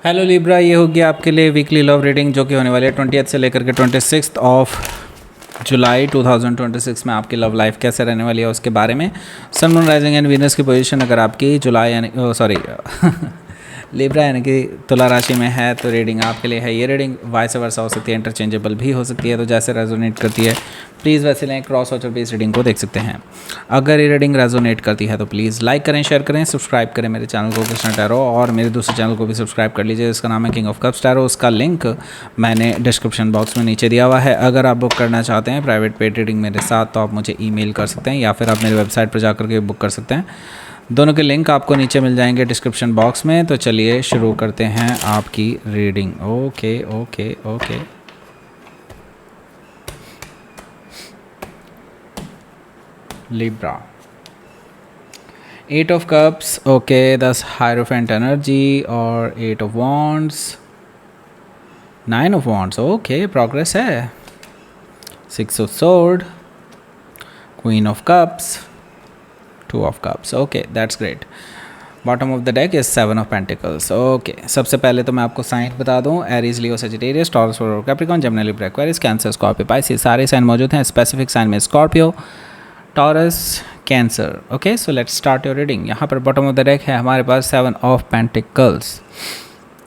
Hello Libra, ये होगी आपके लिए वीकली लव रीडिंग जो कि होने वाली है 20th से लेकर के 26 ऑफ जुलाई 2026 में आपकी लव लाइफ कैसे रहने वाली है उसके बारे में। Sun moon rising and Venus की पोजीशन अगर आपकी जुलाई यानी लिब्रा यानी कि तुला राशि में है तो रीडिंग आपके लिए है। ये रीडिंग वाइस वर्सा हो सकती है, इंटरचेंजेबल भी हो सकती है, तो जैसे रेजोनेट करती है प्लीज़ वैसे लें। क्रॉस वॉचर भी इस रीडिंग को देख सकते हैं। अगर ये रीडिंग रेजोनेट करती है तो प्लीज़ लाइक करें, शेयर करें, सब्सक्राइब करें मेरे चैनल को कृष्णा टैरो, और मेरे दूसरे चैनल को भी सब्सक्राइब कर लीजिए जिसका नाम है किंग ऑफ कप्स टैरो। उसका लिंक मैंने डिस्क्रिप्शन बॉक्स में नीचे दिया हुआ है। अगर आप बुक करना चाहते हैं प्राइवेट पेड रीडिंग मेरे साथ तो आप मुझे ईमेल कर सकते हैं या फिर आप मेरी वेबसाइट पर जाकर के बुक कर सकते हैं। दोनों के लिंक आपको नीचे मिल जाएंगे डिस्क्रिप्शन बॉक्स में। तो चलिए शुरू करते हैं आपकी reading. Okay okay okay Libra, 8 of cups, okay, 10 hierophant energy और 8 of wands, 9 of wands, okay progress है, 6 of sword, queen of cups, 2 of cups, okay that's great. Bottom of the deck is 7 of pentacles. Okay, सबसे पहले तो मैं आपको sign बता दूं, Aries, Leo, Sagittarius, Taurus, Capricorn, Gemini, Libra, Aquarius, Cancer, Scorpio, Pisces, सारे sign मौजूद हैं। स्पेसिफिक साइन में Scorpio, taurus, cancer. Okay, so let's start your reading. यहाँ पर बॉटम ऑफ द डेक है हमारे पास 7 ऑफ पेंटिकल्स।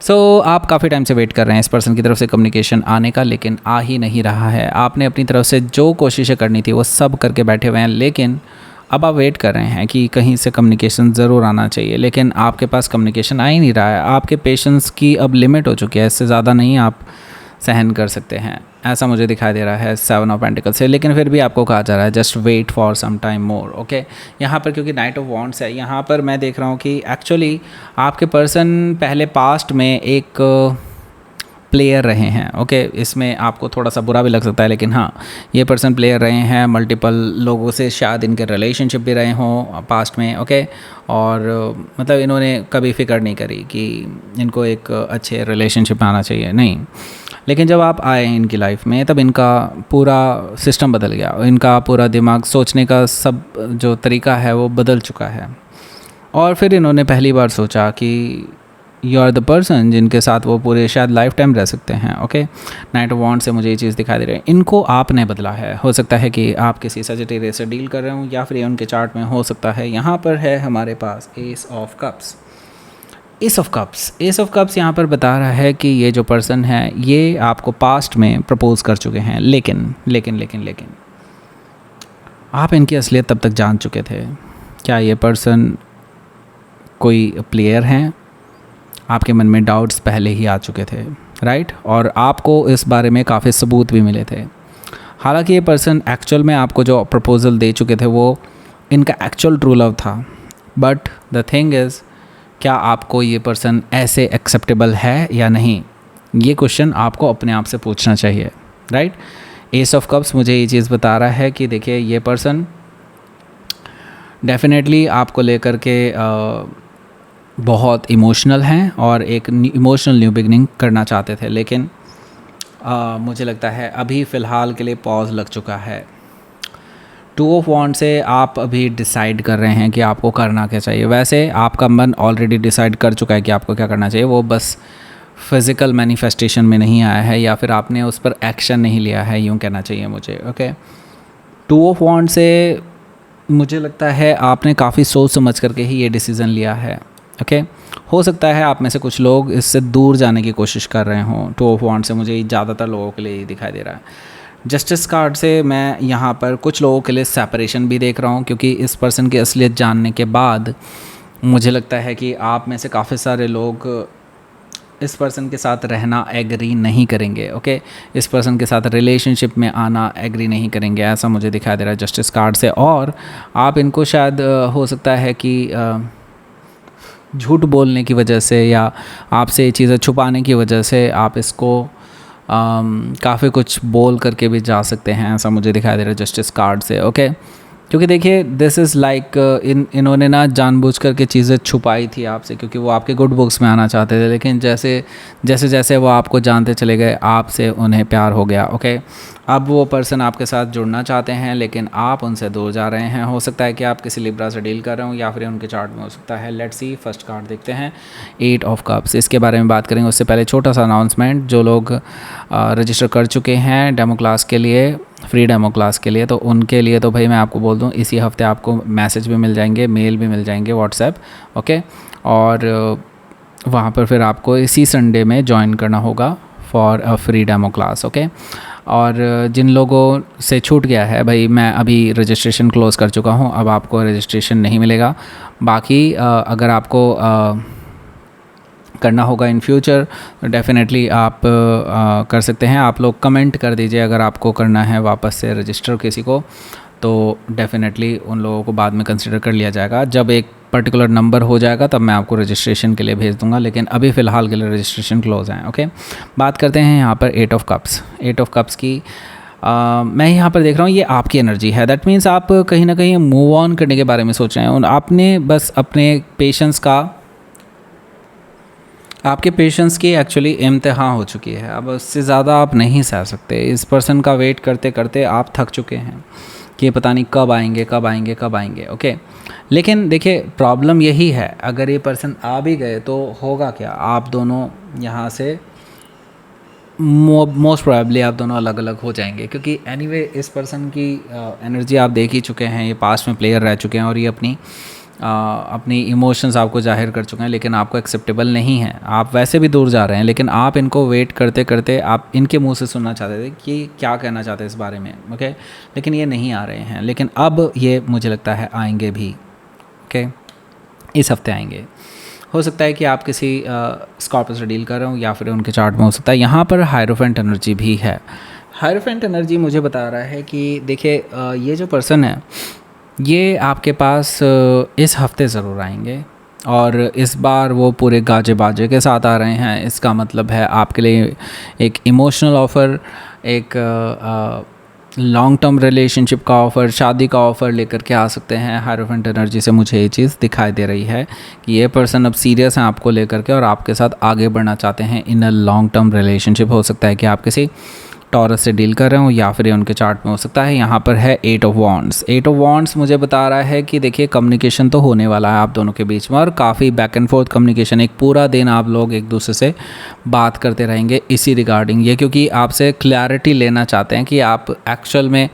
सो आप काफ़ी टाइम से वेट कर रहे हैं इस पर्सन की तरफ से कम्युनिकेशन आने का, लेकिन आ ही नहीं रहा है। आपने अपनी तरफ से जो कोशिशें करनी थी वो सब करके बैठे हुए हैं, लेकिन अब आप वेट कर रहे हैं कि कहीं से कम्युनिकेशन ज़रूर आना चाहिए, लेकिन आपके पास कम्युनिकेशन आ ही नहीं रहा है। आपके पेशेंस की अब लिमिट हो चुकी है, इससे ज़्यादा नहीं आप सहन कर सकते हैं, ऐसा मुझे दिखाई दे रहा है 7 ऑफ पेंटिकल्स से। लेकिन फिर भी आपको कहा जा रहा है just wait for some time more. Okay, यहाँ पर क्योंकि नाइट ऑफ वॉन्ड्स है, यहाँ पर मैं देख रहा हूँ कि एक्चुअली आपके पर्सन पहले पास्ट में एक प्लेयर रहे हैं। ओके, इसमें आपको थोड़ा सा बुरा भी लग सकता है, लेकिन हाँ, ये पर्सन प्लेयर रहे हैं, मल्टीपल लोगों से शायद इनके रिलेशनशिप भी रहे हों पास्ट में। ओके, और मतलब इन्होंने कभी फिक्र नहीं करी कि इनको एक अच्छे रिलेशनशिप में आना चाहिए, नहीं। लेकिन जब आप आए इनकी लाइफ में तब इनका पूरा सिस्टम बदल गया, इनका पूरा दिमाग, सोचने का सब जो तरीका है वो बदल चुका है। और फिर इन्होंने पहली बार सोचा कि यू आर द पर्सन जिनके साथ वो पूरे शायद लाइफ टाइम रह सकते हैं। ओके, नाइट ऑफ वॉन्ड से मुझे ये चीज़ दिखाई दे रही है, इनको आपने बदला है। हो सकता है कि आप किसी सजिटेरियस से डील कर रहे हो या फिर ये उनके चार्ट में हो सकता है। यहाँ पर है हमारे पास ace of cups, ace of cups, ace of cups यहाँ पर बता रहा है कि ये जो पर्सन है ये आपको पास्ट में प्रपोज कर चुके हैं, लेकिन लेकिन लेकिन लेकिन आप इनकी असलियत तब तक जान चुके थे। क्या ये पर्सन कोई प्लेयर हैं? आपके मन में डाउट्स पहले ही आ चुके थे, राइट? और आपको इस बारे में काफ़ी सबूत भी मिले थे। हालांकि ये पर्सन एक्चुअल में आपको जो प्रपोज़ल दे चुके थे वो इनका एक्चुअल ट्रू लव था, बट द थिंग इज़, क्या आपको ये पर्सन ऐसे एक्सेप्टेबल है या नहीं, ये क्वेश्चन आपको अपने आप से पूछना चाहिए, राइट? एस ऑफ कप्स मुझे ये चीज़ बता रहा है कि देखिए ये पर्सन डेफिनेटली आपको लेकर के बहुत इमोशनल हैं और एक इमोशनल न्यू बिगनिंग करना चाहते थे, लेकिन मुझे लगता है अभी फ़िलहाल के लिए पॉज लग चुका है। 2 ऑफ वॉन्ड से आप अभी डिसाइड कर रहे हैं कि आपको करना क्या चाहिए। वैसे आपका मन ऑलरेडी डिसाइड कर चुका है कि आपको क्या करना चाहिए, वो बस फिज़िकल मैनिफेस्टेशन में नहीं आया है या फिर आपने उस पर एक्शन नहीं लिया है, यूँ कहना चाहिए मुझे। ओके, 2 ऑफ वॉन्ड से मुझे लगता है आपने काफ़ी सोच समझ करके ही ये डिसीज़न लिया है। ओके, हो सकता है आप में से कुछ लोग इससे दूर जाने की कोशिश कर रहे हों। 2 ऑफ वॉन्ड से मुझे ज़्यादातर लोगों के लिए दिखाई दे रहा है। जस्टिस कार्ड से मैं यहाँ पर कुछ लोगों के लिए सेपरेशन भी देख रहा हूँ, क्योंकि इस पर्सन की असलियत जानने के बाद मुझे लगता है कि आप में से काफ़ी सारे लोग इस पर्सन के साथ रहना एग्री नहीं करेंगे। ओके, इस पर्सन के साथ रिलेशनशिप में आना एग्री नहीं करेंगे, ऐसा मुझे दिखाई दे रहा है जस्टिस कार्ड से। और आप इनको शायद हो सकता है कि झूठ बोलने की वजह से या आपसे ये चीज़ें छुपाने की वजह से आप इसको काफ़ी कुछ बोल करके भी जा सकते हैं, ऐसा मुझे दिखाई दे रहा है जस्टिस कार्ड से। ओके, क्योंकि देखिए दिस इज़ लाइक इन्होंने ना जानबूझ करके चीज़ें छुपाई थी आपसे, क्योंकि वो आपके गुड बुक्स में आना चाहते थे, लेकिन जैसे जैसे वो आपको जानते चले गए आपसे उन्हें प्यार हो गया। ओके, अब वो पर्सन आपके साथ जुड़ना चाहते हैं लेकिन आप उनसे दूर जा रहे हैं। हो सकता है कि आप किसी लिब्रा से डील कर रहे हो या फिर उनके चार्ट में हो सकता है। लेट्स सी फर्स्ट कार्ड देखते हैं, 8 ऑफ कप्स। इसके बारे में बात करेंगे उससे पहले छोटा सा अनाउंसमेंट, जो लोग रजिस्टर कर चुके हैं डेमो क्लास के लिए, फ्री डेमो क्लास के लिए, तो उनके लिए तो भाई मैं आपको बोल दूँ इसी हफ्ते आपको मैसेज भी मिल जाएंगे, मेल भी मिल जाएंगे, व्हाट्सएप, ओके। और वहाँ पर फिर आपको इसी संडे में ज्वाइन करना होगा for a free demo class, okay. और जिन लोगों से छूट गया है भाई, मैं अभी रजिस्ट्रेशन क्लोज़ कर चुका हूँ, अब आपको रजिस्ट्रेशन नहीं मिलेगा। बाकी अगर आपको करना होगा इन फ्यूचर डेफिनेटली आप कर सकते हैं। आप लोग कमेंट कर दीजिए अगर आपको करना है वापस से रजिस्टर किसी को, तो डेफिनेटली उन लोगों को बाद में कंसिडर कर लिया जाएगा। जब एक पर्टिकुलर नंबर हो जाएगा तब मैं आपको रजिस्ट्रेशन के लिए भेज दूंगा, लेकिन अभी फ़िलहाल के लिए रजिस्ट्रेशन क्लोज है, ओके। बात करते हैं यहाँ पर 8 ऑफ कप्स। 8 ऑफ कप्स की मैं यहाँ पर देख रहा हूँ ये आपकी एनर्जी है। दैट मीन्स आप कहीं ना कहीं मूव ऑन करने के बारे में सोच रहे हैं। आपने बस अपने पेशेंस का, आपके पेशेंस की एक्चुअली इम्तिहान हो चुकी है। अब उससे ज़्यादा आप नहीं सह सकते। इस पर्सन का वेट करते करते आप थक चुके हैं कि पता नहीं कब आएंगे कब आएंगे कब आएंगे, ओके। लेकिन देखिए प्रॉब्लम यही है, अगर ये पर्सन आ भी गए तो होगा क्या, आप दोनों यहाँ से मोस्ट प्रोबेबली आप दोनों अलग अलग हो जाएंगे, क्योंकि एनीवे इस पर्सन की एनर्जी आप देख ही चुके हैं। ये पास्ट में प्लेयर रह चुके हैं और ये अपनी इमोशंस आपको जाहिर कर चुके हैं, लेकिन आपको एक्सेप्टेबल नहीं है। आप वैसे भी दूर जा रहे हैं, लेकिन आप इनको वेट करते करते आप इनके मुंह से सुनना चाहते थे कि क्या कहना चाहते हैं इस बारे में, ओके। लेकिन ये नहीं आ रहे हैं, लेकिन अब ये मुझे लगता है आएंगे भी, ओके। इस हफ्ते आएंगे। हो सकता है कि आप किसी स्कॉर्पियो से डील कर रहे हो या फिर उनके चार्ट में हो सकता है। यहाँ पर हायरोफेंट एनर्जी भी है। हायरोफेंट एनर्जी मुझे बता रहा है कि देखिए ये जो पर्सन है ये आपके पास इस हफ्ते ज़रूर आएंगे, और इस बार वो पूरे गाजे बाजे के साथ आ रहे हैं। इसका मतलब है आपके लिए एक इमोशनल ऑफ़र, एक लॉन्ग टर्म रिलेशनशिप का ऑफ़र, शादी का ऑफ़र लेकर के आ सकते हैं। हायरोफेंट एनर्जी से मुझे ये चीज़ दिखाई दे रही है कि ये पर्सन अब सीरियस हैं आपको लेकर के और आपके साथ आगे बढ़ना चाहते हैं इन अ लॉन्ग टर्म रिलेशनशिप। हो सकता है कि आप किसी टॉरस से डील कर रहे हो या फिर उनके चार्ट में हो सकता है। यहाँ पर है 8 ऑफ वॉन्ड्स। 8 ऑफ वॉन्ड्स मुझे बता रहा है कि देखिए कम्युनिकेशन तो होने वाला है आप दोनों के बीच में, और काफ़ी बैक एंड फोर्थ कम्युनिकेशन। एक पूरा दिन आप लोग एक दूसरे से बात करते रहेंगे इसी रिगार्डिंग ये, क्योंकि आपसे क्लैरिटी लेना चाहते हैं कि आप एक्चुअल में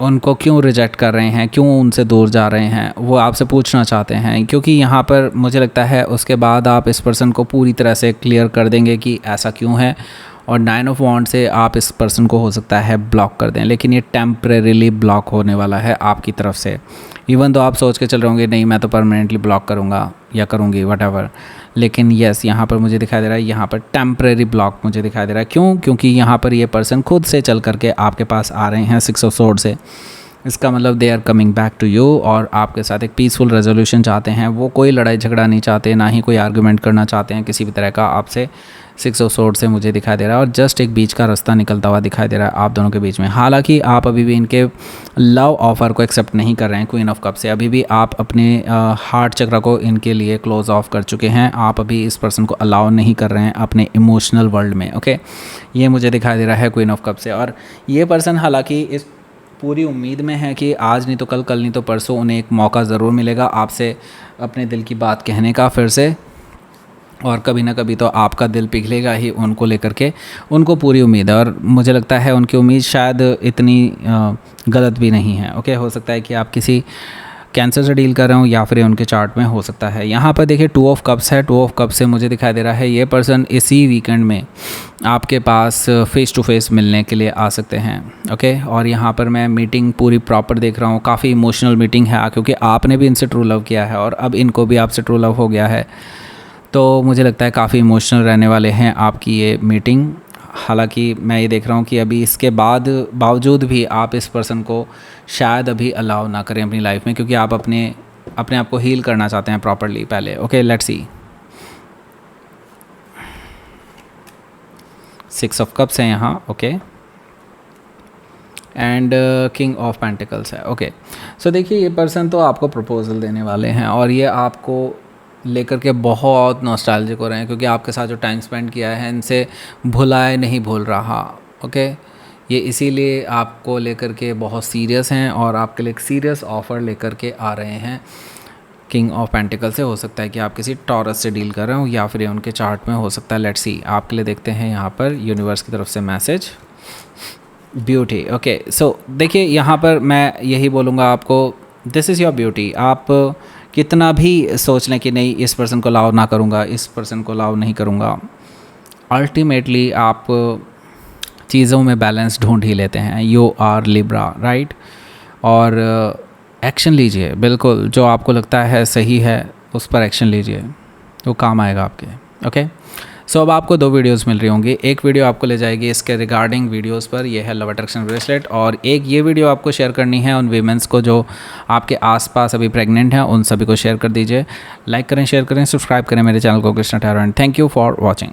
उनको क्यों रिजेक्ट कर रहे हैं, क्यों उनसे दूर जा रहे हैं, वो आपसे पूछना चाहते हैं। क्योंकि यहाँ पर मुझे लगता है उसके बाद आप इस पर्सन को पूरी तरह से क्लियर कर देंगे कि ऐसा क्यों है, और 9 ऑफ वॉन्ड से आप इस पर्सन को हो सकता है ब्लॉक कर दें। लेकिन ये टेम्परेरीली ब्लॉक होने वाला है आपकी तरफ से। इवन तो आप सोच के चल रहे होंगे नहीं मैं तो परमानेंटली ब्लॉक करूँगा या करूँगी व्हाटएवर, लेकिन यस यहाँ पर मुझे दिखाई दे रहा है, यहाँ पर टेम्परेरी ब्लॉक मुझे दिखाई दे रहा है। क्यों? क्योंकि यहाँ पर ये पर्सन खुद से चल करके आपके पास आ रहे हैं 6 ऑफ सोर्ड से। इसका मतलब they are coming back to you, और आपके साथ एक पीसफुल रेजोल्यूशन चाहते हैं। वो कोई लड़ाई झगड़ा नहीं चाहते, ना ही कोई आर्गूमेंट करना चाहते हैं किसी भी तरह का आपसे। 6 ऑफ सोर्ड से मुझे दिखाई दे रहा है, और जस्ट एक बीच का रास्ता निकलता हुआ दिखाई दे रहा है आप दोनों के बीच में। हालांकि आप अभी भी इनके लव ऑफ़र को एक्सेप्ट नहीं कर रहे हैं। क्वीन ऑफ कप से अभी भी आप अपने हार्ट चक्र को इनके लिए क्लोज ऑफ कर चुके हैं। आप अभी इस पर्सन को अलाउ नहीं कर रहे हैं अपने इमोशनल वर्ल्ड में, ओके। ये मुझे दिखाई दे रहा है क्वीन ऑफ कप से। और ये पर्सन हालांकि इस पूरी उम्मीद में है कि आज नहीं तो कल, कल नहीं तो परसों उन्हें एक मौका ज़रूर मिलेगा आपसे अपने दिल की बात कहने का फिर से, और कभी ना कभी तो आपका दिल पिघलेगा ही उनको लेकर के। उनको पूरी उम्मीद है, और मुझे लगता है उनकी उम्मीद शायद इतनी गलत भी नहीं है, ओके। हो सकता है कि आप किसी कैंसर से डील कर रहे हो या फिर उनके चार्ट में हो सकता है। यहाँ पर देखिए 2 ऑफ कप्स है। 2 ऑफ कप्स से मुझे दिखाई दे रहा है ये पर्सन इसी वीकेंड में आपके पास फेस टू फेस मिलने के लिए आ सकते हैं, ओके। और यहाँ पर मैं मीटिंग पूरी प्रॉपर देख रहा हूँ, काफ़ी इमोशनल मीटिंग है, क्योंकि आपने भी इनसे ट्रू लव किया है और अब इनको भी आपसे ट्रू लव हो गया है। तो मुझे लगता है काफ़ी इमोशनल रहने वाले हैं आपकी ये मीटिंग। हालांकि मैं ये देख रहा हूँ कि अभी इसके बावजूद भी आप इस पर्सन को शायद अभी अलाउ ना करें अपनी लाइफ में, क्योंकि आप अपने आप को हील करना चाहते हैं प्रॉपरली पहले, okay. Let's see. 6 of cups है यहाँ, okay, and king of pentacles है, ओके। सो देखिए ये पर्सन तो आपको प्रपोजल देने वाले हैं, और ये आपको लेकर के बहुत नॉस्टैल्जिक हो रहे हैं, क्योंकि आपके साथ जो टाइम स्पेंड किया है इनसे भुलाए नहीं भूल रहा, ओके। ये इसीलिए आपको लेकर के बहुत सीरियस हैं और आपके लिए एक सीरियस ऑफ़र लेकर के आ रहे हैं। किंग ऑफ पेंटिकल से हो सकता है कि आप किसी टॉरस से डील कर रहे हो या फिर ये उनके चार्ट में हो सकता है। लेट्स सी, आपके लिए देखते हैं यहाँ पर यूनिवर्स की तरफ से मैसेज। Beauty, okay. सो देखिए यहाँ पर मैं यही बोलूँगा आपको, दिस इज़ योर ब्यूटी। आप कितना भी सोच लें कि नहीं इस पर्सन को अलाउ ना करूँगा, इस पर्सन को अलाउ नहीं करूँगा, अल्टीमेटली आप चीज़ों में बैलेंस ढूंढ ही लेते हैं। You are Libra, right. और एक्शन लीजिए, बिल्कुल जो आपको लगता है सही है उस पर एक्शन लीजिए, वो काम आएगा आपके। ओके, सो अब आपको 2 वीडियोस मिल रही होंगी। एक वीडियो आपको ले जाएगी इसके रिगार्डिंग वीडियोस पर, ये है लव अट्रैक्शन ब्रेसलेट, और एक ये वीडियो आपको शेयर करनी है उन वीमेंस को जो आपके आसपास अभी प्रेग्नेंट हैं, उन सभी को शेयर कर दीजिए। लाइक करें, शेयर करें, सब्सक्राइब करें मेरे चैनल को Krishna tarot, and thank you for watching.